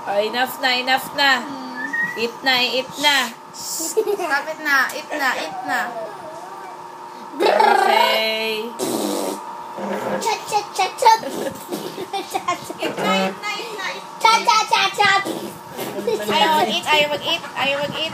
Oh, enough na, enough na. Eat na, eat na. Kapit na, eat na, eat na. Okay. Eat na, eat na, eat na. Ayaw mag-eat, ayaw mag-eat, ayaw mag-eat.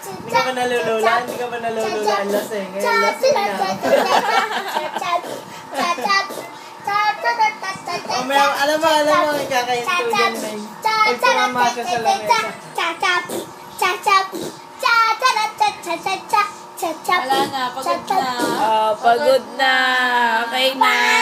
Hindi ka ba nalulula? Hindi ka ba nalulula ang lasing? Ngayon lasing na. Alam mo, kakaintugan na yun. Pagpamama ka sa lamesa. Wala na, pagod na. Oh, pagod na. Okay na.